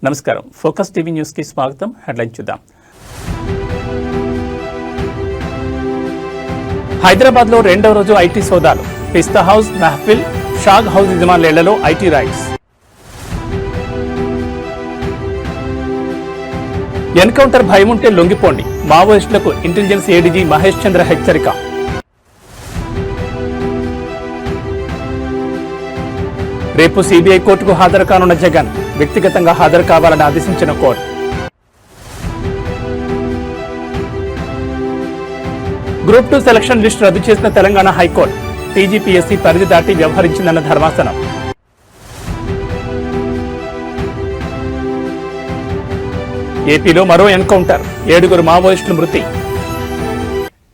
నమస్కారం. Focus TV news కి స్వాగతం. హెడ్లైన్ చూద్దాం. హైదరాబాద్ లో రెండవ రోజు ఐటీ సోదాలు. పిస్తా హౌస్, మెహఫిల్, షాగ్ హౌస్ యజమానుల ఇళ్లలో ఐటీ రైడ్స్. ఎన్కౌంటర్ భయం ఉంటే లొంగిపోండి. మావోయిస్టులకు ఇంటెలిజెన్స్ ఏడీజీ మహేష్ చంద్ర హెచ్చరిక. రేపు సిబిఐ కోర్టుకు హాజరు కానున్న జగన్. వ్యక్తిగతంగా హాజరు కావాలని ఆదేశించిన కోర్టు. గ్రూప్ 2 సెలక్షన్ లిస్టు రద్దు చేసిన తెలంగాణ హైకోర్టు. టీజీపీఎస్సీ పరిధి దాటి వ్యవహరించిందన్న ధర్మాసనం. ఏపీలో మరో ఎన్కౌంటర్, 7 మావోయిస్టులు మృతి.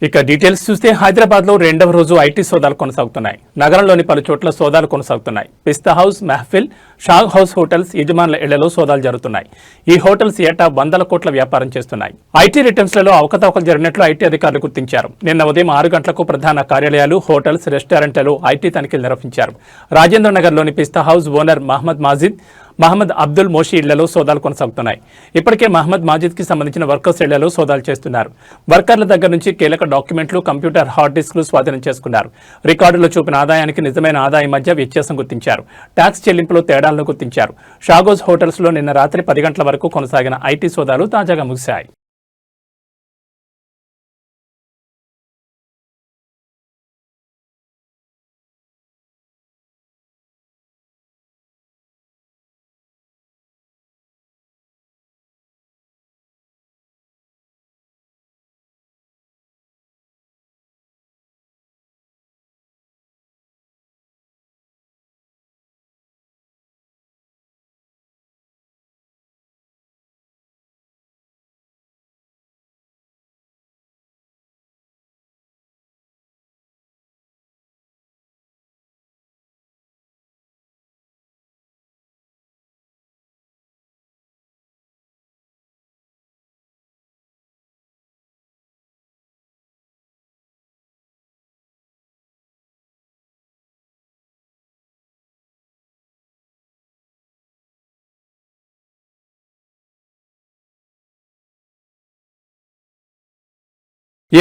ఇక డీటెయిల్స్ చూస్తే హైదరాబాద్ లో రెండవ రోజు ఐటీ సోదాలు కొనసాగుతున్నాయి. నగరంలోని పలు చోట్ల సోదాలు కొనసాగుతున్నాయి. పిస్తా హౌస్, మెహఫిల్, షాగ్ హౌస్ హోటల్స్ యజమానుల ఇళ్లలో సోదాలు జరుగుతున్నాయి. ఈ హోటల్స్ ఏటా 100 కోట్ల వ్యాపారం చేస్తున్నాయి. ఐటీ రిటర్న్స్లలో అవకతవకలు జరిగినట్లు ఐటీ అధికారులు గుర్తించారు. నిన్న ఉదయం 6 గంటలకు ప్రధాన కార్యాలయాలు, హోటల్స్, రెస్టారెంట్లలో ఐటీ తనిఖీలు నిర్వహించారు. రాజేంద్ర నగర్లోని పిస్తా హౌస్ ఓనర్ మహమ్మద్ అబ్దుల్ మోషి ఇళ్లలో సోదాలు కొనసాగుతున్నాయి. ఇప్పటికే మహమ్మద్ మాజిద్ కి సంబంధించిన వర్కర్స్ ఇళ్లలో సోదాలు చేస్తున్నారు. వర్కర్ల దగ్గర నుంచి కీలక డాక్యుమెంట్లు, కంప్యూటర్, హార్డ్ డిస్క్లు స్వాధీనం చేసుకున్నారు. రికార్డులో చూపిన ఆదాయానికి నిజమైన ఆదాయం మధ్య వ్యత్యాసం గుర్తించారు. ట్యాక్స్ చెల్లింపులో తేడాలను గుర్తించారు. షాగోస్ హోటల్స్ లో నిన్న రాత్రి 10 గంటల వరకు కొనసాగిన ఐటీ సోదాలు తాజాగా ముగిశాయి.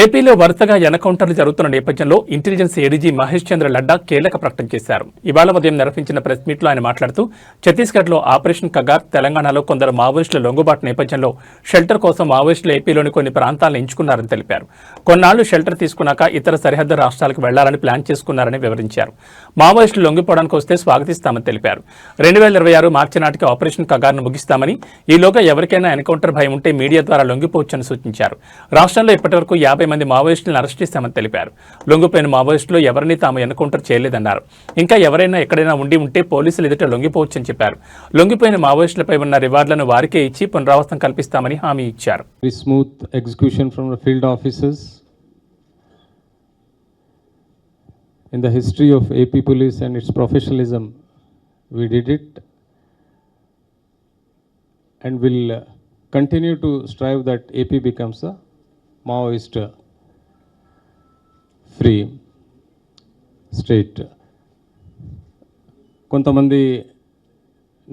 ఏపీలో వరుసగా ఎన్కౌంటర్లు జరుగుతున్న నేపథ్యంలో ఇంటెలిజెన్స్ ఏడీజీ మహేష్ చంద్ర లడ్డా కీలక ప్రకటన చేశారు. ఇవాళ ఉదయం నిర్వహించిన ప్రెస్ మీట్లో ఆయన మాట్లాడుతూ ఛత్తీస్గఢ్లో ఆపరేషన్ కగార్, తెలంగాణలో కొందరు మావోయిస్టుల లొంగుబాటు నేపథ్యంలో షెల్టర్ కోసం మావోయిస్టులు ఏపీలోని కొన్ని ప్రాంతాలను ఎంచుకున్నారని తెలిపారు. కొన్నాళ్లు షెల్టర్ తీసుకున్నాక ఇతర సరిహద్దు రాష్ట్రాలకు వెళ్లాలని ప్లాన్ చేసుకున్నారని వివరించారు. మావోయిస్టులు లొంగిపోవడానికి వస్తే స్వాగతిస్తామని తెలిపారు. 2026 మార్చి నాటికి ఆపరేషన్ కగార్ను ముగిస్తామని, ఈలోగా ఎవరికైనా ఎన్కౌంటర్ భయం ఉంటే మీడియా ద్వారా లొంగిపోవచ్చని సూచించారు. రాష్ట్రంలో ఇప్పటివరకు 50 మంది మావోయిస్టులను అరెస్ట్ చేశామని తెలిపారు. లొంగిపోయిన మావోయిస్టులు ఎవరిని తాము ఎన్కౌంటర్ చేయలేదన్నారు. ఇంకా ఎవరైనా ఎక్కడైనా ఉంటే పోలీసులు ఎదుట లొంగిపోవచ్చని చెప్పారు. లొంగిపోయిన మావోయిస్టులపై ఉన్న రివార్డులను వారికే ఇచ్చి పునరావాసం కల్పిస్తామని హామీ ఇచ్చారు. Smooth execution from the field officers. In the history of AP Police and its professionalism, we did it and will continue to strive that AP becomes a Maoist free state. కొంతమంది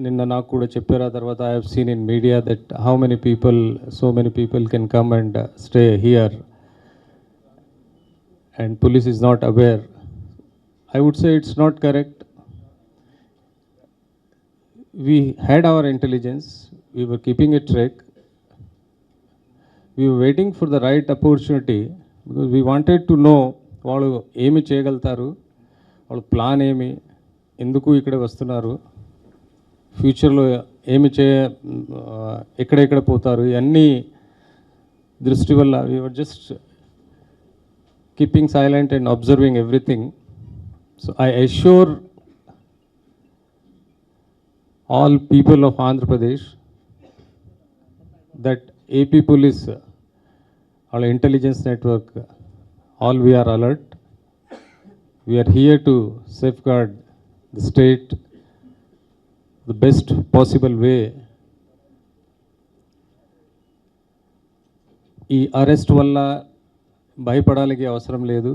నిన్న నాకు కూడా చెప్పారు. ఆ తర్వాత I have seen in media that how many people, so many people can come and stay here and police is not aware. I would say it's not correct. We had our intelligence, we were keeping a track. We were waiting for the right opportunity because we wanted to know వాళ్ళు ఏమి చేయగలుగుతారు, వాళ్ళ plan ఏమి, ఎందుకు ఇక్కడ వస్తున్నారు, ఫ్యూచర్లో ఏమి ఎక్కడెక్కడ పోతారు, ఇవన్నీ దృష్టి వల్ల we were just keeping silent and observing everything. So I assure all people of Andhra Pradesh that AP Police, our intelligence network, all we are alert. We are here to safeguard the state the best possible way. ఈ arrest వల్ల భయపడాల్సిన అవసరం లేదు.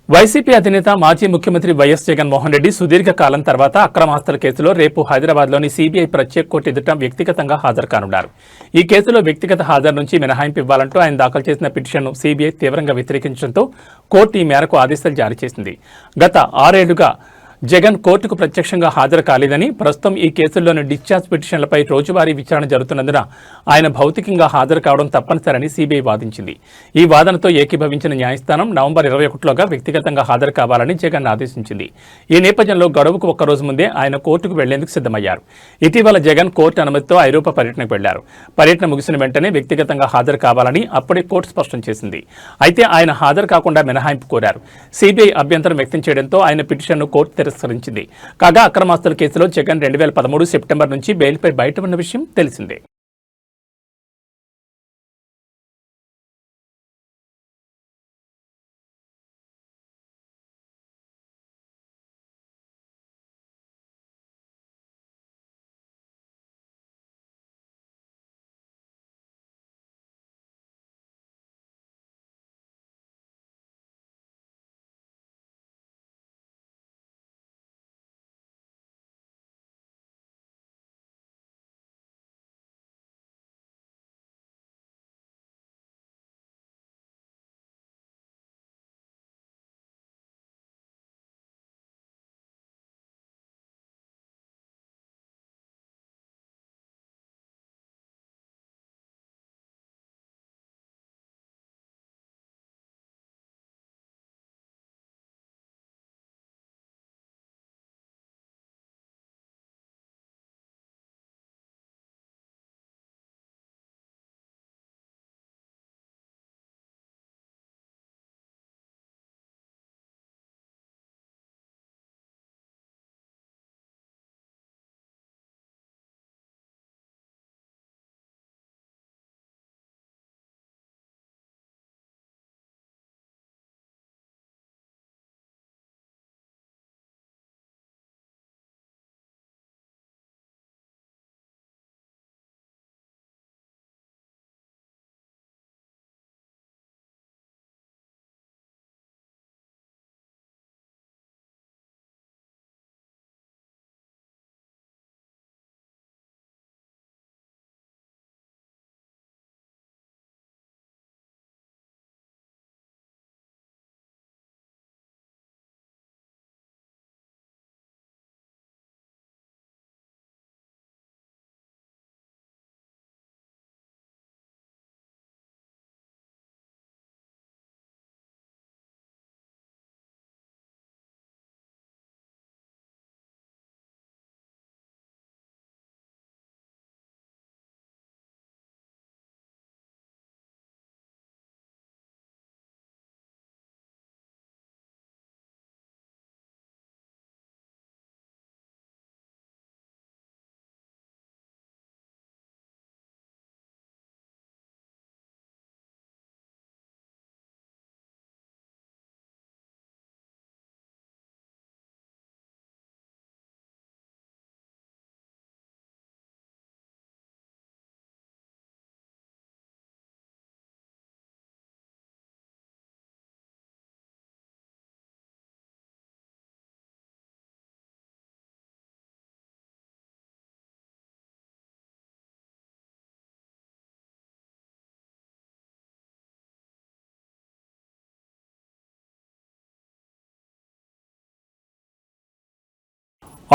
YCP అధినేత మాజీ ముఖ్యమంత్రి YS Jaganmohan Reddy సుదీర్ఘ కాలం తర్వాత అక్రమాస్తుల కేసులో రేపు హైదరాబాద్లోని సీబీఐ ప్రత్యేక కోర్టు ఎదుట వ్యక్తిగతంగా హాజరు కానున్నారు. ఈ కేసులో వ్యక్తిగత హాజరు నుంచి మినహాయింపు ఇవ్వాలంటూ ఆయన దాఖలు చేసిన పిటిషన్ను సీబీఐ తీవ్రంగా వ్యతిరేకించడంతో కోర్టు ఈ మేరకు ఆదేశాలు జారీ చేసింది. గత 6 ఏళ్లుగా జగన్ కోర్టుకు ప్రత్యక్షంగా హాజరు కాలేదని, ప్రస్తుతం ఈ కేసుల్లోని డిశ్చార్జ్ పిటిషన్లపై రోజువారీ విచారణ జరుగుతున్నందున ఆయన భౌతికంగా హాజరు కావడం తప్పనిసరని సీబీఐ వాదించింది. ఈ వాదనతో ఏకీభవించిన న్యాయస్థానం నవంబర్ 21లోగా వ్యక్తిగతంగా హాజరు కావాలని జగన్ ఆదేశించింది. ఈ నేపథ్యంలో గడువుకు ఒక్కరోజు ముందే ఆయన కోర్టుకు వెళ్లేందుకు సిద్ధమయ్యారు. ఇటీవల జగన్ కోర్టు అనుమతితో ఐరోపా పర్యటనకు వెళ్లారు. పర్యటన ముగిసిన వెంటనే వ్యక్తిగతంగా హాజరు కావాలని అప్పుడే కోర్టు స్పష్టం చేసింది. అయితే ఆయన హాజరు కాకుండా మినహాయింపు కోరారు. సీబీఐ అభ్యంతరం వ్యక్తం చేయడంతో ఆయన పిటిషన్ను కోర్టు తిరస్కరించింది. కాగా అక్రమాస్తుల కేసులో జగన్ 2013 సెప్టెంబర్ నుంచి బెయిల్పై బయట ఉన్న విషయం తెలిసిందే.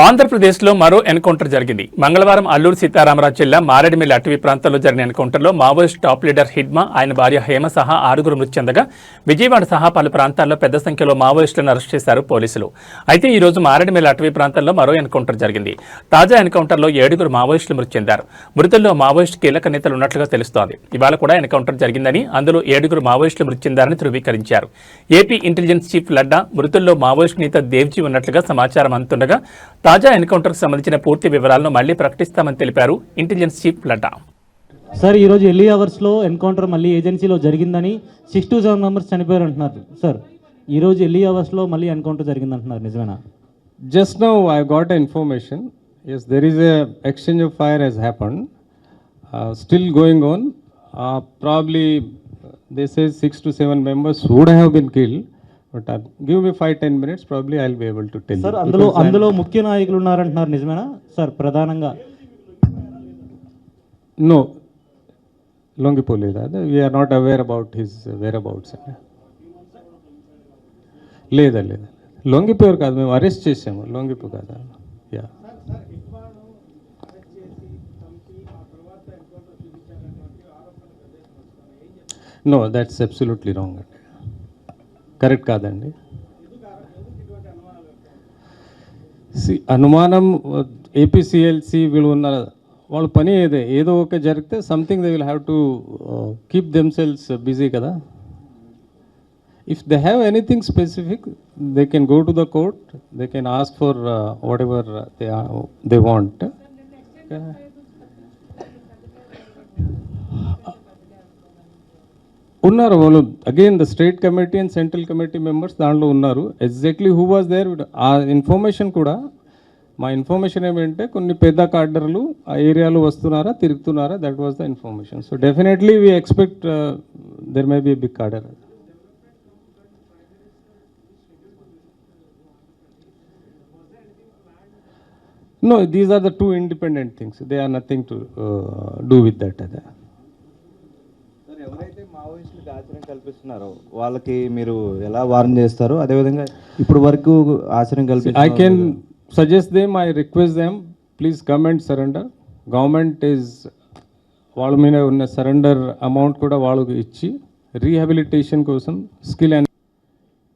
ఆంధ్రప్రదేశ్లో మరో ఎన్కౌంటర్ జరిగింది. మంగళవారం అల్లూరు సీతారామరాజు జిల్లా మారేడుమిల్లి అటవీ ప్రాంతంలో జరిగిన ఎన్కౌంటర్లో మావోయిస్ట్ టాప్ లీడర్ హిడ్మా, ఆయన భార్య హేమ సహా 6 మృతి చెందగా విజయవాడ సహా పలు ప్రాంతాల్లో పెద్ద సంఖ్యలో మావోయిస్టులను అరెస్ట్ చేశారు పోలీసులు. అయితే ఈ రోజు మారేడుమిల్లి అటవీ ప్రాంతంలో మరో ఎన్కౌంటర్ జరిగింది. తాజా ఎన్కౌంటర్లో 7 మావోయిస్టులు మృతి చెందారు. మృతుల్లో మావోయిస్ట్ కీలక నేతలు ఉన్నట్లుగా తెలుస్తోంది. ఇవాళ కూడా ఎన్కౌంటర్ జరిగిందని, అందులో 7 మావోయిస్టులు మృతి చెందారని ధృవీకరించారు. ఏపీ ఇంటెలిజెన్స్ చీఫ్ లడ్డా మృతుల్లో మావోయిస్ట్ నేత దేవ్జీ ఉన్నట్లుగా సమాచారం అందుతుండగా తాజా ఎన్కౌంటర్కు సంబంధించిన పూర్తి వివరాలను మళ్లీ ప్రకటిస్తామని తెలిపారు ఇంటెలిజెన్స్ చీఫ్ లడ్డా. సార్ ఈరోజు ఎర్లీ అవర్స్లో ఎన్కౌంటర్ మళ్ళీ ఏజెన్సీలో జరిగిందని 6 to 7 మెంబర్స్ చనిపోయారు అంటున్నారు. సార్ ఈరోజు ఎర్లీ అవర్స్లో మళ్ళీ ఎన్కౌంటర్ జరిగిందంటున్నారు, నిజమేనా? Just now I got information. Yes, there is a exchange of fire has happened. Still going on. Probably they say 6 to 7 members would have been killed. But give me 5-10 minutes, probably I will be able to tell. Sir అందులో ముఖ్య నాయకులు ఉన్నారంటున్నారు, నిజమేనా sir? ప్రధానంగా no, లొంగిపోలేదు. అదే we are not aware about his whereabouts. లేదా లొంగిపోయారు కాదు, మేము అరెస్ట్ చేసాము, లొంగిపో కాదా. Yeah, no, that's absolutely wrong అండి, కరెక్ట్ కాదండి. అనుమానం ఏపీసీఎల్సీ వీళ్ళు ఉన్న వాళ్ళ పని ఏదో ఒక జరిగితే something they will have to keep themselves busy కదా. If they have anything specific they can go to the court, they can ask for whatever they want. ఉన్నారు వాళ్ళు, again the state committee and central committee members దాంట్లో ఉన్నారు. Exactly who was there ఆ information కూడా, మా information ఏమంటే కొన్ని పెద్ద కార్డర్లు ఆ ఏరియాలో వస్తున్నారా, తిరుగుతున్నారా, that was the information. So definitely we expect there may be big cadre. No, these are the two independent things. They are nothing to do with that. ఎవరైతే మావోయిస్టులకు ఆశ్రయం కల్పిస్తున్నారో వాళ్ళకి మీరు ఎలా వార్న్ చేస్తారు? అదేవిధంగా ఇప్పుడు వరకు ఆశ్రయం కల్పిస్తారు. I can suggest them, I request them, please come and surrender. Government is వాళ్ళ మీద ఉన్న సరెండర్ అమౌంట్ కూడా వాళ్ళకి ఇచ్చి రీహాబిలిటేషన్ కోసం skill and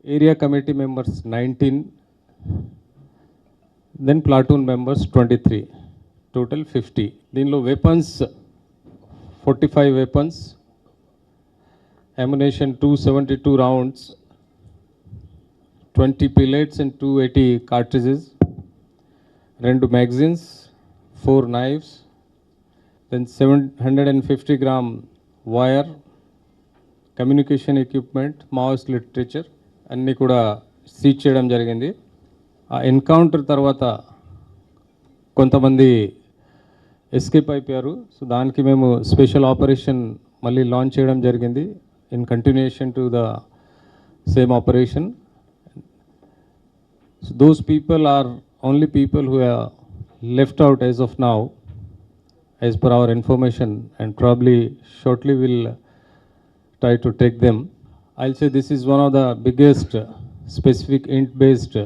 area committee members 19, then platoon members 23, total 50. దీనిలో weapons 45 weapons, ammunition 272 rounds, 20 pellets and 280 cartridges, 2 magazines, 4 knives, then 750 gram wire, communication equipment, Maoist literature అన్నీ కూడా సీజ్ చేయడం జరిగింది. ఆ ఎన్కౌంటర్ తర్వాత కొంతమంది ఎస్కేప్ అయిపోయారు. సో దానికి మేము స్పెషల్ ఆపరేషన్ మళ్ళీ లాంచ్ చేయడం జరిగింది in continuation to the same operation. So those people are only people who are left out as of now, as per our information, and probably shortly we'll try to take them. I'll say this is one of the biggest specific int-based.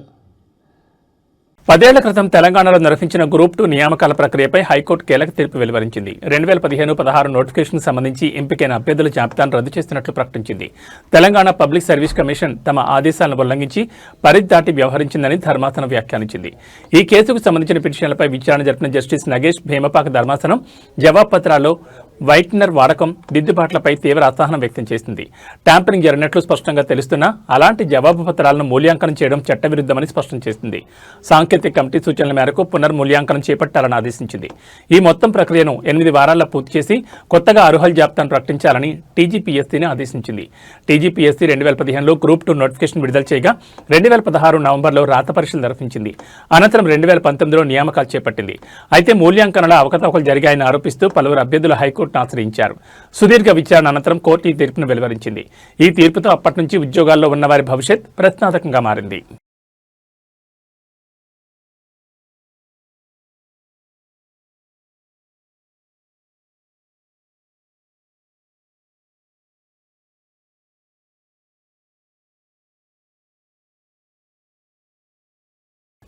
10 ఏళ్ల క్రితం తెలంగాణలో నిర్వహించిన group 2 నియామకాల ప్రక్రియపై high court కీలక తీర్పు వెలువరించింది. 2015-16 notification సంబంధించి ఎంపికైన అభ్యర్థుల జాబితాను రద్దు చేస్తున్నట్లు ప్రకటించింది. తెలంగాణ పబ్లిక్ సర్వీస్ కమిషన్ తమ ఆదేశాలను ఉల్లంఘించి పరిధి దాటి వ్యవహరించిందని ధర్మాసనం వ్యాఖ్యానించింది. ఈ కేసుకు సంబంధించిన పిటిషన్లపై విచారణ జరిపిన జస్టిస్ నగేష్ భీమపాక ధర్మాసనం జవాబు పత్రాల్లో వైట్నర్ వాడకం, దిద్దుబాట్లపై తీవ్ర అసహనం వ్యక్తం చేసింది. ట్యాంపరింగ్ జరిగినట్లు స్పష్టంగా తెలుస్తున్నా అలాంటి జవాబు పత్రాలను మూల్యాంకనం చేయడం చట్టవిరుద్ధమని స్పష్టం చేసింది. సాంకేతిక కమిటీ సూచనల మేరకు పునర్మూల్యాంకనం చేపట్టాలని ఆదేశించింది. ఈ మొత్తం ప్రక్రియను 8 వారాల్లో పూర్తి చేసి కొత్తగా అర్హుల జాబితాను ప్రకటించాలని టీజీపీఎస్సీని ఆదేశించింది. టీజీపీఎస్సీ 2015లో గ్రూప్ 2 నోటిఫికేషన్ విడుదల చేయగా 2016 నవంబర్లో రాత పరీక్షలు నిర్వహించింది. అనంతరం 2019లో నియామకాలు చేపట్టింది. అయితే మూల్యాంకనంలో అవకతవకలు జరిగాయని ఆరోపిస్తూ పలువురు అభ్యర్థులు హైకోర్టును ఆశ్రయించారు. సుదీర్ఘ విచారణ అనంతరం కోర్టు ఈ తీర్పును వెలువరించింది. ఈ తీర్పుతో అప్పటి నుంచి ఉద్యోగాల్లో ఉన్న వారి భవిష్యత్ ప్రశ్నార్థకంగా మారింది.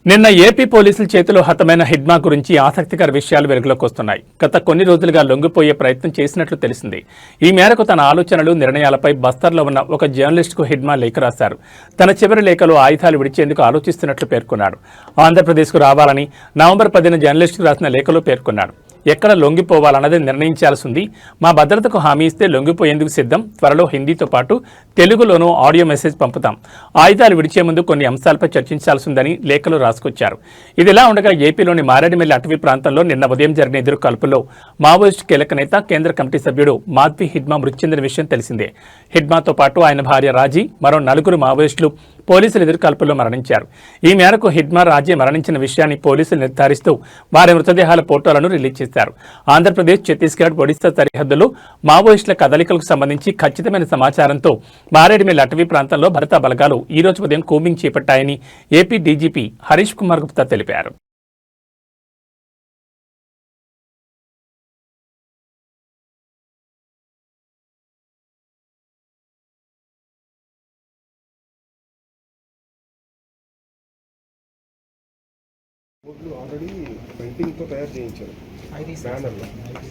నిన్న ఏపీ పోలీసుల చేతిలో హతమైన హిడ్మా గురించి ఆసక్తికర విషయాలు వెలుగులోకి వస్తున్నాయి. గత కొన్ని రోజులుగా లొంగిపోయే ప్రయత్నం చేసినట్లు తెలిసింది. ఈ మేరకు తన ఆలోచనలు, నిర్ణయాలపై బస్తర్లో ఉన్న ఒక జర్నలిస్టుకు హిడ్మా లేఖ రాశారు. తన చివరి లేఖలో ఆయుధాలు విడిచేందుకు ఆలోచిస్తున్నట్లు పేర్కొన్నాడు. ఆంధ్రప్రదేశ్కు రావాలని నవంబర్ 10న జర్నలిస్టుకు రాసిన లేఖలో పేర్కొన్నాడు. ఎక్కడ లొంగిపోవాలన్నది నిర్ణయించాల్సి ఉంది. మా భద్రతకు హామీ ఇస్తే లొంగిపోయేందుకు సిద్ధం. త్వరలో హిందీతో పాటు తెలుగులోనూ ఆడియో మెసేజ్ పంపుతాం. ఆయుధాలు విడిచే ముందు కొన్ని అంశాలపై చర్చించాల్సి ఉందని లేఖలో రాసుకొచ్చారు. ఇదిలా ఉండగా ఏపీలోని మారేడుమిల్లి అటవీ ప్రాంతంలో నిన్న ఉదయం జరిగిన ఎదురు కాల్పుల్లో మావోయిస్టు కీలక నేత, కేంద్ర కమిటీ సభ్యుడు మాధ్వి హిడ్మా మృతి చెందిన విషయం తెలిసిందే. హిడ్మాతో పాటు ఆయన భార్య రాజీ, మరో 4 మావోయిస్టులు పోలీసులు ఎదురుకాల్పుల్లో మరణించారు. ఈ మేరకు హిడ్మా రాజే మరణించిన విషయాన్ని పోలీసులు నిర్ధారిస్తూ వారి మృతదేహాల ఫోటోలను రిలీజ్ చేశారు. ఆంధ్రప్రదేశ్, ఛత్తీస్గఢ్, ఒడిశా సరిహద్దులో మావోయిస్టుల కదలికలకు సంబంధించి ఖచ్చితమైన సమాచారంతో మారేడుమిల్ అటవీ ప్రాంతంలో భద్రతా బలగాలు ఈ రోజు ఉదయం కూంబింగ్ చేపట్టాయని ఏపీ డీజీపీ హరీష్ కుమార్ గుప్తా తెలిపారు. ఆల్రెడీ ప్రింటింగ్తో తయారు చేయించారు బ్యానర్లో.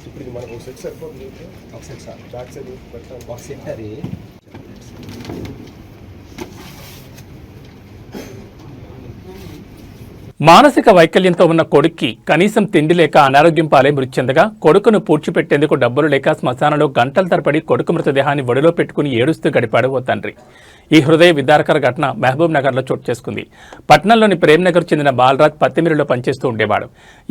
ఇప్పుడు ఇది మనకు ఒక సెట్ సరిపోతుంది. ఒక సెట్ సార్ బ్యాక్ సైడ్ పెట్టాలి. ఒక సెట్ అది మానసిక వైకల్యంతో ఉన్న కొడుక్కి కనీసం తిండి లేక అనారోగ్యం పాలై మృతి చెందగా కొడుకును పూడ్చిపెట్టేందుకు డబ్బులు లేక శ్మశానంలో గంటల తరబడి కొడుకు మృతదేహాన్ని ఒడిలో పెట్టుకుని ఏడుస్తూ గడిపాడు ఓ తండ్రి. ఈ హృదయ విదారకర ఘటన మహబూబ్ నగర్లో చోటు చేసుకుంది. పట్నంలోని ప్రేమ్నగర్ చెందిన బాలరాజ్ పత్తి మిల్లులో పనిచేస్తూ ఉండేవాడు.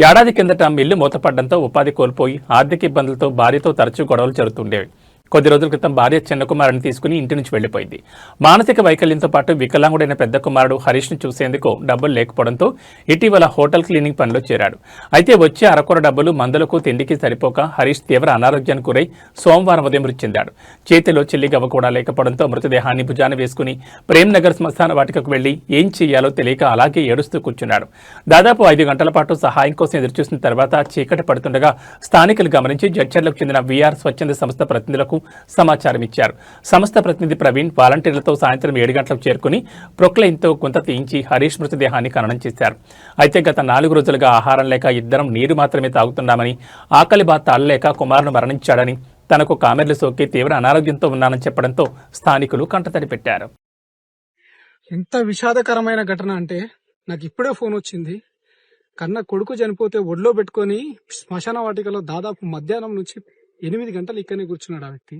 ఏడాది కిందట మిల్లు మూతపడ్డంతో ఉపాధి కోల్పోయి ఆర్థిక ఇబ్బందులతో భార్యతో తరచూ గొడవలు జరుగుతుండేవి. కొద్ది రోజుల క్రితం భార్య చిన్న కుమారుని తీసుకుని ఇంటి నుంచి వెళ్లిపోయింది. మానసిక వైకల్యంతో పాటు వికలాంగుడైన పెద్ద కుమారుడు హరీష్ను చూసేందుకు డబ్బులు లేకపోవడంతో ఇటీవల హోటల్ క్లీనింగ్ పనిలో చేరాడు. అయితే వచ్చే అరకొర డబ్బులు మందులకు తిండికి సరిపోక హరీష్ తీవ్ర అనారోగ్యానికి గురై సోమవారం ఉదయం మృతి చెందాడు. చేతిలో చెల్లిగవ్వ కూడా లేకపోవడంతో మృతదేహాన్ని భుజాన వేసుకుని ప్రేమ్నగర్ శ్మశాన వాటికకు వెళ్లి ఏం చెయ్యాలో తెలియక అలాగే ఏడుస్తూ కూర్చున్నాడు. దాదాపు 5 గంటల పాటు సహాయం కోసం ఎదురుచూసిన తర్వాత చీకటి పడుతుండగా స్థానికులు గమనించి జడ్చర్లకు చెందిన వీఆర్ స్వచ్ఛంద సంస్థ ప్రతినిధులకు సమాచారం ఇచ్చారు. సంస్థ ప్రతినిధి ప్రవీణ్ వాలంటీర్లతో సాయంత్రం 7 గంటలకు చేరుకుని ప్రొక్లైన్తో గుంత తీయించి హరీష్ మృతదేహాన్ని ఖననం చేశారు. అయితే గత 4 రోజులుగా ఆహారం లేక ఇద్దరం నీరు మాత్రమే తాగుతున్నామని, ఆకలి బాధ తాళలేక కుమారుడు మరణించాడని, తనకు కామెర్లు సోకి తీవ్ర అనారోగ్యంతో ఉన్నానని చెప్పడంతో స్థానికులు కంటతడి పెట్టారు. ఎంత విషాదకరమైన ఘటన అంటే నాకు ఇప్పుడే ఫోన్ వచ్చింది. కన్న కొడుకు చనిపోతే ఒడిలో పెట్టుకొని శ్మశాన వాటికలో దాదాపు మధ్యాహ్నం నుంచి 8 గంటలు ఇక్కడనే కూర్చున్నాడు ఆ వ్యక్తి.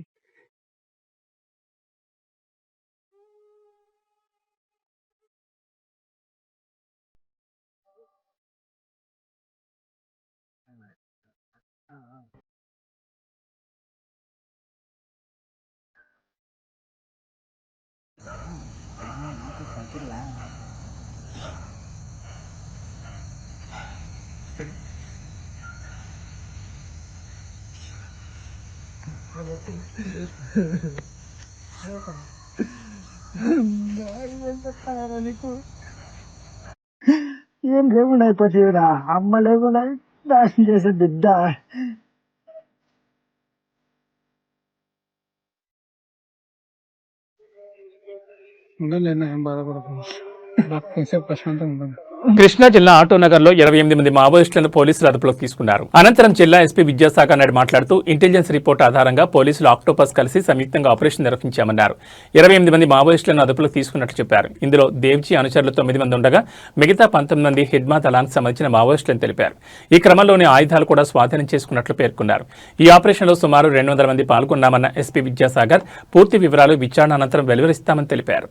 ఏం లేకుండా అయిపోతేవిరా, అమ్మ లేకుండా నాశనం చేసే బిడ్డ. ఉండలేనా, ఏం బాధపడకుండా ప్రశాంతంగా ఉండదు. కృష్ణా జిల్లా ఆటోనగర్లో 28 మంది మావోయిస్టులను పోలీసులు అదుపులోకి తీసుకున్నారు. అనంతరం జిల్లా ఎస్పీ విద్యాసాగర్ నాయుడు మాట్లాడుతూ ఇంటెలిజెన్స్ రిపోర్ట్ ఆధారంగా పోలీసులు ఆక్టోపస్ కలిసి సంయుక్తంగా ఆపరేషన్ నిర్వహించామన్నారు. 28 మంది మావోయిస్టులను అదుపులోకి తీసుకున్నట్లు చెప్పారు. ఇందులో దేవ్జీ అనుచరులు 9 మంది ఉండగా మిగతా 19 మంది హిడ్మా దళానికి సంబంధించిన మావోయిస్టులను తెలిపారు. ఈ క్రమంలోనే ఆయుధాలు కూడా స్వాధీనం చేసుకున్నట్లు పేర్కొన్నారు. ఈ ఆపరేషన్లో సుమారు 200 మంది పాల్గొన్నామన్న ఎస్పీ విద్యాసాగర్ పూర్తి వివరాలు విచారణ అనంతరం వెలువరిస్తామని తెలిపారు.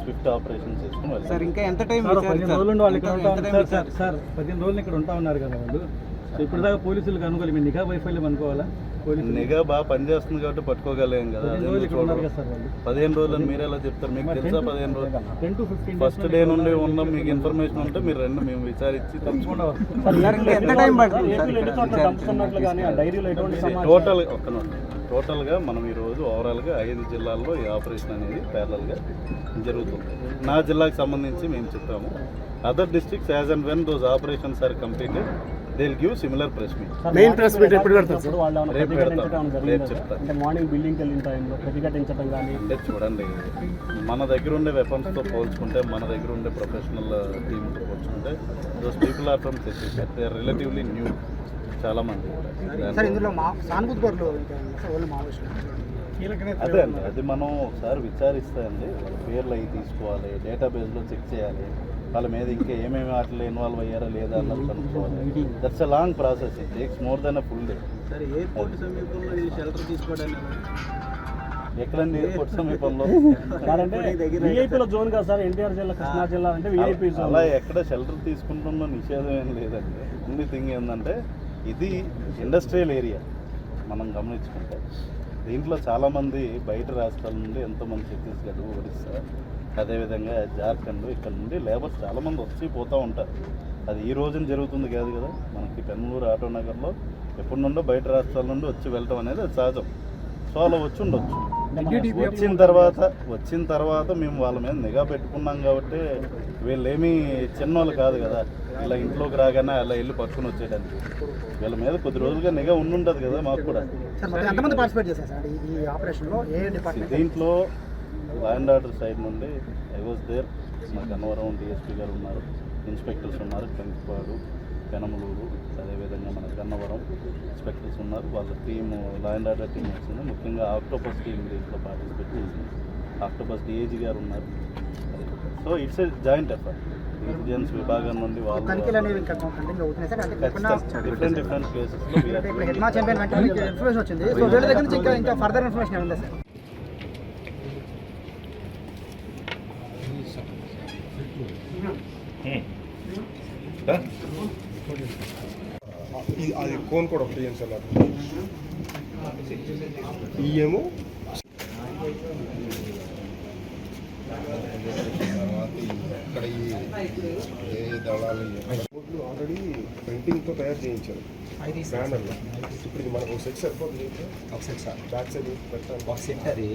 స్విఫ్ట్ ఆపరేషన్ చేసుకుని సార్ ఇంకా ఎంత టైం? 15 రోజులు వాళ్ళు ఇక్కడ ఉంటా ఉన్నారు సార్. 15 రోజులు ఇక్కడ ఉంటా ఉన్నారు కదా వాళ్ళు. సో ఇప్పుడు దాకా పోలీసులకు అనుకోవాలి, మీరు నిఘా వైఫల్యం అనుకోవాలా? నిఘా బాగా పనిచేస్తుంది కాబట్టి పట్టుకోగలేం కదా. 15 రోజులు మీరు ఎలా చెప్తారు? మీకు తెలుసా 15 రోజులు? ఫస్ట్ డే నుండి ఉన్న మీకు ఇన్ఫర్మేషన్ ఉంటే మీరు రెండు మేము విచారించి టోటల్గా మనం ఈరోజు ఓవరాల్గా 5 జిల్లాల్లో ఈ ఆపరేషన్ అనేది ప్యారలల్గా జరుగుతుంది. నా జిల్లాకు సంబంధించి మేము చెప్పాము. Other districts as and when those operations are completed they will give similar press meet. Main press meet ఎప్పుడు పెడతారు? రేపు పెడతాం. రేపు చెప్తాను. మార్నింగ్ బిల్డింగ్కి వెళ్ళిన టైంలో ప్రతిఘటించడం కానీ అంటే చూడండి, మన దగ్గర ఉండే వెపన్స్తో పోల్చుకుంటే, మన దగ్గర ఉండే ప్రొఫెషనల్ టీమ్తో పోల్చుకుంటే those people are from Chhattisgarh, they are relatively new చాలా మంది. అదే అండి, అది మనం ఒకసారి విచారిస్తే అండి వాళ్ళ పేర్లు అవి తీసుకోవాలి, డేటాబేస్లో చెక్ చేయాలి, వాళ్ళ మీద ఇంకా ఏమేమి వాటిలో ఇన్వాల్వ్ అయ్యారా లేదా అన్నది కనుక్కోవాలి. That's a long process. It takes more than a full day. సరే, ఏ పోర్టు సమీపంలో ఈ షెల్టర్ తీసుకోవడానికి ఎక్కడండి ఎయిర్పోర్ట్ సమీపంలో? జోన్ కదా సార్, ఎన్టీఆర్ జిల్లా, కృష్ణా జిల్లా అంటే విఐపి జోన్. అలా ఎక్కడ షెల్టర్ తీసుకుంటున్న నిషేధం ఏం లేదండి. ఓన్లీ థింగ్ ఏంటంటే ఇది ఇండస్ట్రియల్ ఏరియా మనం గమనించుకుంటే దీంట్లో చాలామంది బయట రాష్ట్రాల నుండి ఎంతోమంది ఛత్తీస్గఢ్, ఒడిస్సా, అదేవిధంగా జార్ఖండ్ ఇక్కడ నుండి లేబర్స్ చాలామంది వచ్చి పోతూ ఉంటారు. అది ఈ రోజున జరుగుతుంది కాదు కదా, మనకి పెన్నూరు ఆటోనగర్లో ఎప్పటి నుండో బయట రాష్ట్రాల నుండి వచ్చి వెళ్ళటం అనేది అది సహజం. సో అలా వచ్చి ఉండొచ్చు. వచ్చిన తర్వాత మేము వాళ్ళ మీద నిఘా పెట్టుకున్నాం కాబట్టి వీళ్ళేమీ చిన్నోళ్ళు కాదు కదా, ఇలా ఇంట్లోకి రాగానే అలా వెళ్ళి పట్టుకుని వచ్చేయడానికి. వీళ్ళ మీద కొద్ది రోజులుగా నిఘా ఉండుంటుంది కదా మాకు కూడా. దీంట్లో లా అండ్ ఆర్డర్ సైడ్ నుండి ఐ వాజ్ దేర్, మా గన్నవరం డిఎస్పీ గారు ఉన్నారు, ఇన్స్పెక్టర్స్ ఉన్నారు, కంకిపాడు, పెనమలూరు, అదేవిధంగా మన గన్నవరం ఇన్స్పెక్టర్స్ ఉన్నారు. వాళ్ళ team law and order team వచ్చింది. ముఖ్యంగా ఆక్టోపస్ టీం దీంట్లో పార్టిసిపేట్ చేసింది. ఆక్టోపస్ డిఏజీ గారు ఉన్నారు. So it's a joint effort. Intelligence విభాగం నుండి వాళ్ళు డిఫరెంట్ ప్లేసెస్లో అది కోన్ కూడా ఒకటి ఏం సార్ ఏమో ఇక్కడ ఈ దళాలు ఆల్రెడీ ప్రింటింగ్తో తయారు చేయించారు బ్యానర్లో. ఇప్పుడు ఇది మనకు సెట్ సరిపోతుంది. ఒక సెట్ సార్ బ్యాక్ సైడ్ పెట్టాలి. ఒక సెట్ అది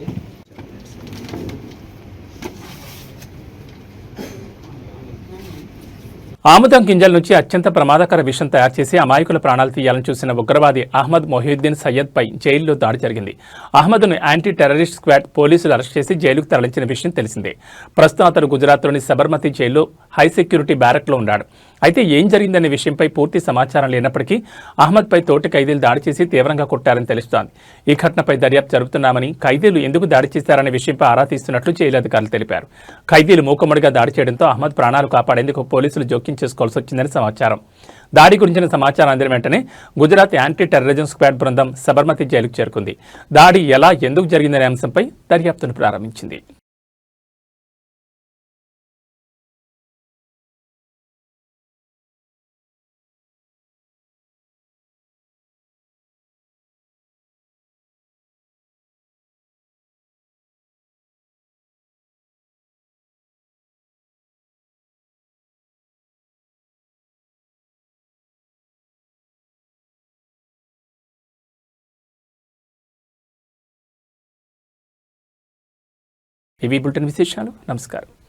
ఆముదం గింజల నుంచి అత్యంత ప్రమాదకర విషం తయారు చేసి అమాయకుల ప్రాణాలు తీయాలని చూసిన ఉగ్రవాది అహ్మద్ మొహియుద్దీన్ సయ్యద్పై జైల్లో దాడి జరిగింది. అహ్మద్ను యాంటీ టెర్రరిస్ట్ స్క్వాడ్ పోలీసులు అరెస్ట్ చేసి జైలుకు తరలించిన విషయం తెలిసిందే. ప్రస్తుతం అతను గుజరాత్లోని సబర్మతి జైల్లో హై సెక్యూరిటీ బ్యారక్లో ఉన్నాడు. అయితే ఏం జరిగిందనే విషయంపై పూర్తి సమాచారం లేనప్పటికీ అహ్మద్పై తోటి ఖైదీలు దాడి చేసి తీవ్రంగా కొట్టారని తెలుస్తోంది. ఈ ఘటనపై దర్యాప్తు జరుపుతున్నామని, ఖైదీలు ఎందుకు దాడి చేశారనే విషయంపై ఆరా తీస్తున్నట్లు జైలు అధికారులు తెలిపారు. ఖైదీలు మూకుమ్మడిగా దాడి చేయడంతో అహ్మద్ ప్రాణాలు కాపాడేందుకు పోలీసులు జోక్యం చేసుకోవాల్సి వచ్చిందని సమాచారం. దాడి గురించిన సమాచారం అందిన వెంటనే గుజరాత్ యాంటీ టెర్రరిజం స్క్వాడ్ బృందం సబర్మతి జైలుకు చేరుకుంది. దాడి ఎలా, ఎందుకు జరిగిందనే అంశంపై దర్యాప్తును ప్రారంభించింది. ఇవి బులెటిన్ విశేషాలు. నమస్కారం.